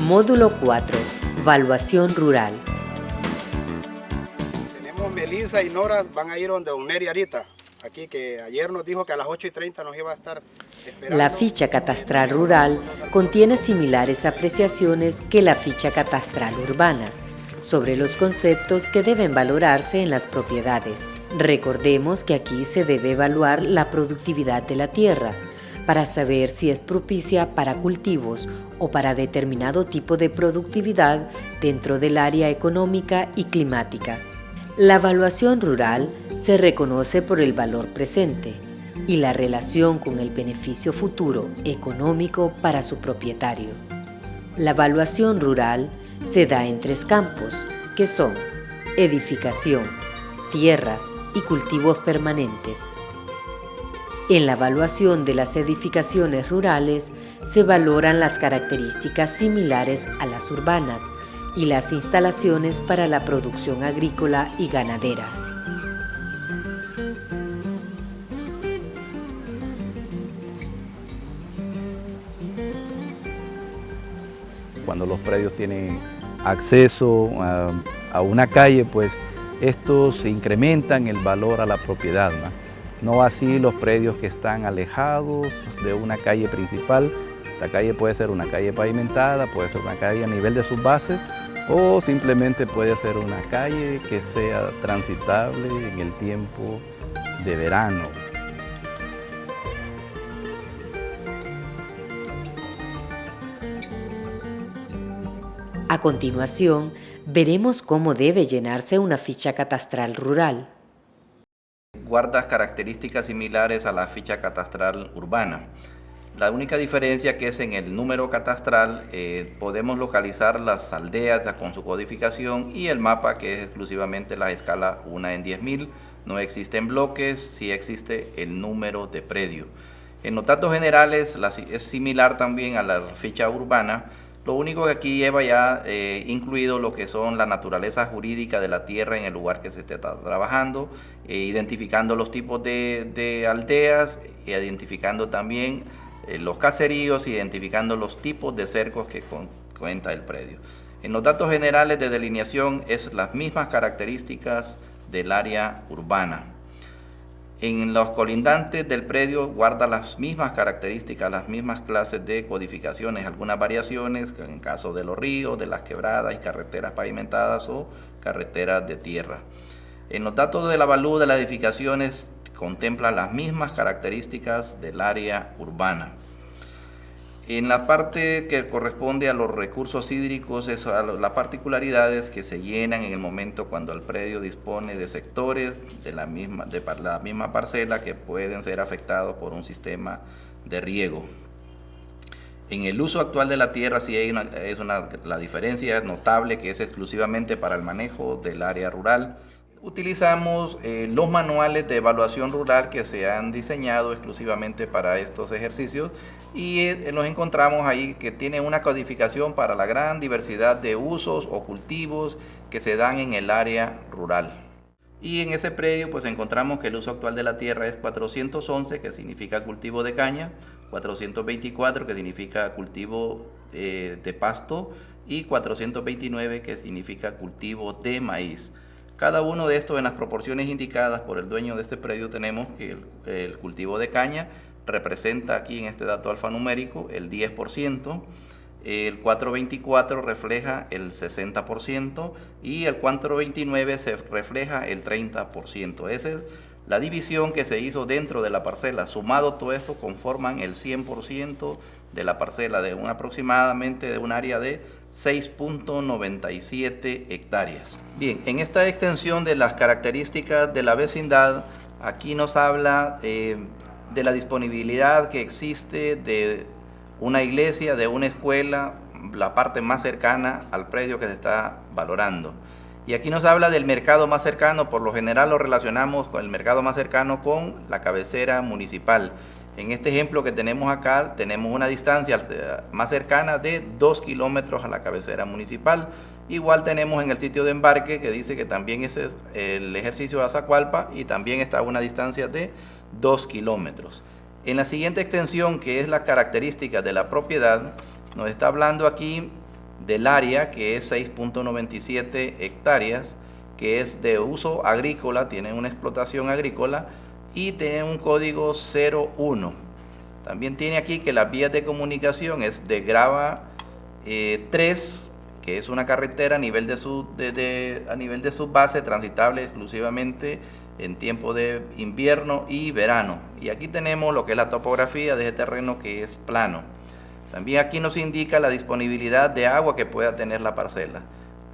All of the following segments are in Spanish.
Módulo 4. Evaluación rural. Tenemos Melissa y Nora, van a ir donde don Neri ahorita. Aquí que ayer nos dijo que a las 8:30 nos iba a estar esperando. La ficha catastral rural contiene similares apreciaciones que la ficha catastral urbana sobre los conceptos que deben valorarse en las propiedades. Recordemos que aquí se debe evaluar la productividad de la tierra para saber si es propicia para cultivos o para determinado tipo de productividad dentro del área económica y climática. La evaluación rural se reconoce por el valor presente y la relación con el beneficio futuro económico para su propietario. La evaluación rural se da en 3 campos, que son edificación, tierras y cultivos permanentes. En la evaluación de las edificaciones rurales se valoran las características similares a las urbanas y las instalaciones para la producción agrícola y ganadera. Cuando los predios tienen acceso a una calle, pues estos incrementan el valor a la propiedad, ¿no? Así los predios que están alejados de una calle principal. Esta calle puede ser una calle pavimentada, puede ser una calle a nivel de sus bases o simplemente puede ser una calle que sea transitable en el tiempo de verano. A continuación, veremos cómo debe llenarse una ficha catastral rural. Guarda características similares a la ficha catastral urbana. La única diferencia que es en el número catastral podemos localizar las aldeas con su codificación y el mapa que es exclusivamente la escala 1 en 10.000. No existen bloques, sí existe el número de predio. En los datos generales es similar también a la ficha urbana. Lo único que aquí lleva ya incluido lo que son la naturaleza jurídica de la tierra en el lugar que se está trabajando, identificando los tipos de aldeas, identificando también los caseríos, identificando los tipos de cercos que cuenta el predio. En los datos generales de delineación es las mismas características del área urbana. En los colindantes del predio guarda las mismas características, las mismas clases de codificaciones, algunas variaciones en caso de los ríos, de las quebradas y carreteras pavimentadas o carreteras de tierra. En los datos del avalúo de las edificaciones contempla las mismas características del área urbana. En la parte que corresponde a los recursos hídricos, las particularidades que se llenan en el momento cuando el predio dispone de sectores de la misma parcela que pueden ser afectados por un sistema de riego. En el uso actual de la tierra sí hay la diferencia notable que es exclusivamente para el manejo del área rural. Utilizamos los manuales de evaluación rural que se han diseñado exclusivamente para estos ejercicios y los encontramos ahí que tienen una codificación para la gran diversidad de usos o cultivos que se dan en el área rural. Y en ese predio pues encontramos que el uso actual de la tierra es 411, que significa cultivo de caña, 424, que significa cultivo de pasto, y 429, que significa cultivo de maíz. Cada uno de estos en las proporciones indicadas por el dueño de este predio tenemos que el cultivo de caña representa aquí en este dato alfanumérico el 10%, el 424 refleja el 60% y el 429 se refleja el 30%. Esa es la división que se hizo dentro de la parcela. Sumado todo esto conforman el 100% de la parcela de aproximadamente de un área de 6.97 hectáreas. Bien, en esta extensión de las características de la vecindad, aquí nos habla de la disponibilidad que existe de una iglesia, de una escuela, la parte más cercana al predio que se está valorando. Y aquí nos habla del mercado más cercano. Por lo general lo relacionamos con el mercado más cercano con la cabecera municipal. En este ejemplo que tenemos acá, tenemos una distancia más cercana de 2 kilómetros a la cabecera municipal. Igual tenemos en el sitio de embarque que dice que también ese es el ejercicio de Azacualpa y también está a una distancia de 2 kilómetros. En la siguiente extensión, que es la característica de la propiedad, nos está hablando aquí del área, que es 6.97 hectáreas, que es de uso agrícola, tiene una explotación agrícola y tiene un código 01. También tiene aquí que las vías de comunicación es de grava 3, que es una carretera a nivel de su base, transitable exclusivamente en tiempo de invierno y verano. Y aquí tenemos lo que es la topografía de este terreno, que es plano. También aquí nos indica la disponibilidad de agua que pueda tener la parcela.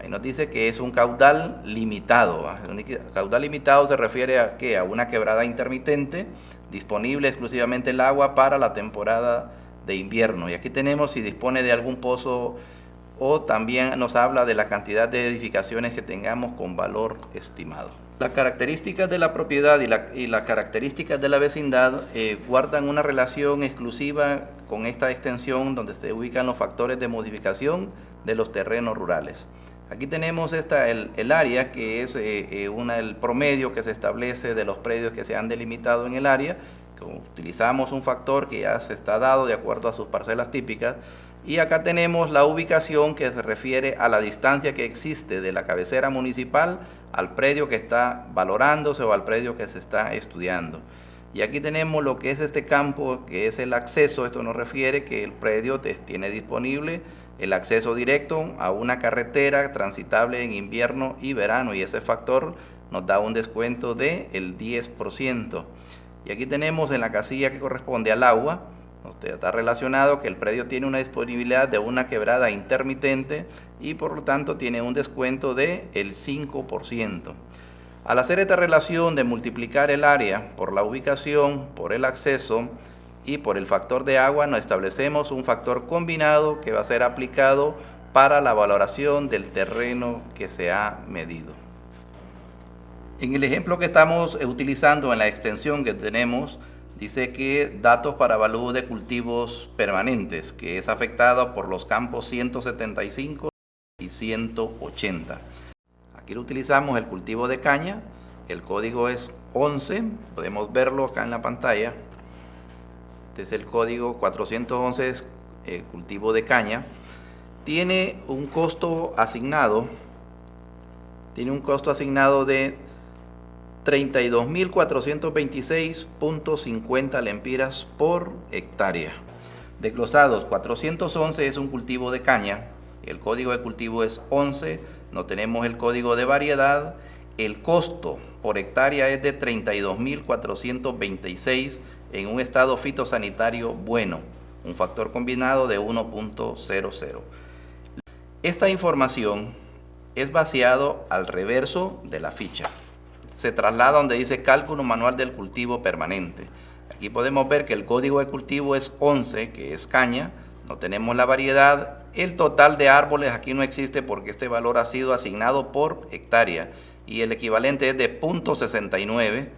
Ahí nos dice que es un caudal limitado. Un caudal limitado se refiere a ¿qué? A una quebrada intermitente, disponible exclusivamente el agua para la temporada de invierno. Y aquí tenemos si dispone de algún pozo, o también nos habla de la cantidad de edificaciones que tengamos con valor estimado. Las características de la propiedad y las características de la vecindad guardan una relación exclusiva con esta extensión, donde se ubican los factores de modificación de los terrenos rurales. Aquí tenemos el área, que es el promedio que se establece de los predios que se han delimitado en el área. Utilizamos un factor que ya se está dado de acuerdo a sus parcelas típicas. Y acá tenemos la ubicación, que se refiere a la distancia que existe de la cabecera municipal al predio que está valorándose o al predio que se está estudiando. Y aquí tenemos lo que es este campo, que es el acceso. Esto nos refiere que el predio tiene disponible el acceso directo a una carretera transitable en invierno y verano, y ese factor nos da un descuento del 10%. Y aquí tenemos en la casilla que corresponde al agua, está relacionado que el predio tiene una disponibilidad de una quebrada intermitente y por lo tanto tiene un descuento del 5%. Al hacer esta relación de multiplicar el área por la ubicación, por el acceso y por el factor de agua, nos establecemos un factor combinado que va a ser aplicado para la valoración del terreno que se ha medido. En el ejemplo que estamos utilizando en la extensión que tenemos, dice que datos para avalúo de cultivos permanentes, que es afectado por los campos 175 y 180. Aquí lo utilizamos el cultivo de caña, el código es 11, podemos verlo acá en la pantalla. Este es el código 411, es el cultivo de caña. Tiene un costo asignado, de 32.426.50 lempiras por hectárea. Desglosados, 411 es un cultivo de caña, el código de cultivo es 11, no tenemos el código de variedad, el costo por hectárea es de 32.426 en un estado fitosanitario bueno, un factor combinado de 1.00. Esta información es vaciado al reverso de la ficha. Se traslada donde dice cálculo manual del cultivo permanente. Aquí podemos ver que el código de cultivo es 11, que es caña, no tenemos la variedad. El total de árboles aquí no existe porque este valor ha sido asignado por hectárea y el equivalente es de 0.69.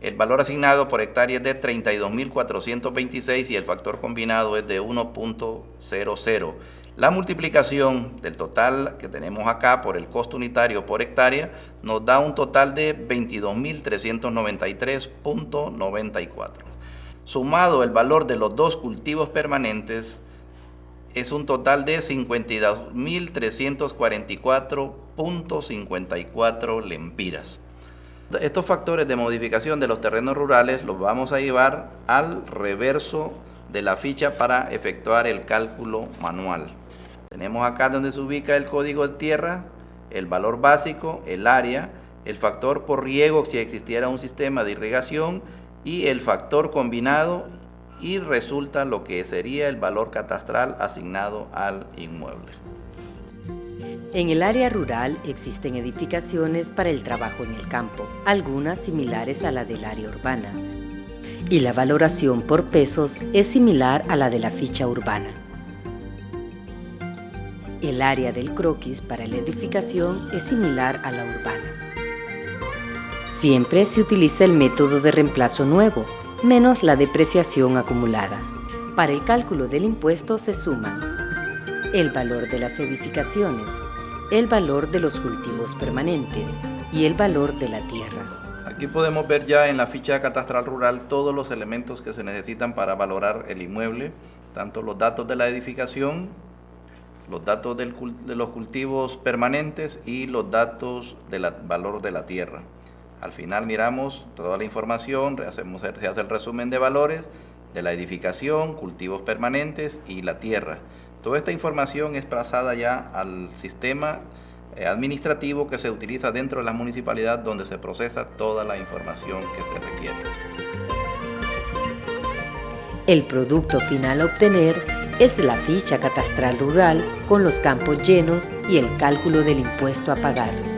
El valor asignado por hectárea es de 32.426 y el factor combinado es de 1.00. La multiplicación del total que tenemos acá por el costo unitario por hectárea nos da un total de 22.393.94. Sumado el valor de los dos cultivos permanentes es un total de 52.344.54 lempiras. Estos factores de modificación de los terrenos rurales los vamos a llevar al reverso de la ficha para efectuar el cálculo manual. Tenemos acá donde se ubica el código de tierra, el valor básico, el área, el factor por riego si existiera un sistema de irrigación y el factor combinado, y resulta lo que sería el valor catastral asignado al inmueble. En el área rural existen edificaciones para el trabajo en el campo, algunas similares a la del área urbana, y la valoración por pesos es similar a la de la ficha urbana. El área del croquis para la edificación es similar a la urbana. Siempre se utiliza el método de reemplazo nuevo, menos la depreciación acumulada. Para el cálculo del impuesto se suman el valor de las edificaciones, el valor de los cultivos permanentes y el valor de la tierra. Aquí podemos ver ya en la ficha catastral rural todos los elementos que se necesitan para valorar el inmueble, tanto los datos de la edificación los datos de los cultivos permanentes y los datos del valor de la tierra. Al final miramos toda la información, se hace el resumen de valores de la edificación, cultivos permanentes y la tierra. Toda esta información es pasada ya al sistema administrativo que se utiliza dentro de la municipalidad, donde se procesa toda la información que se requiere. El producto final a obtener es la ficha catastral rural con los campos llenos y el cálculo del impuesto a pagar.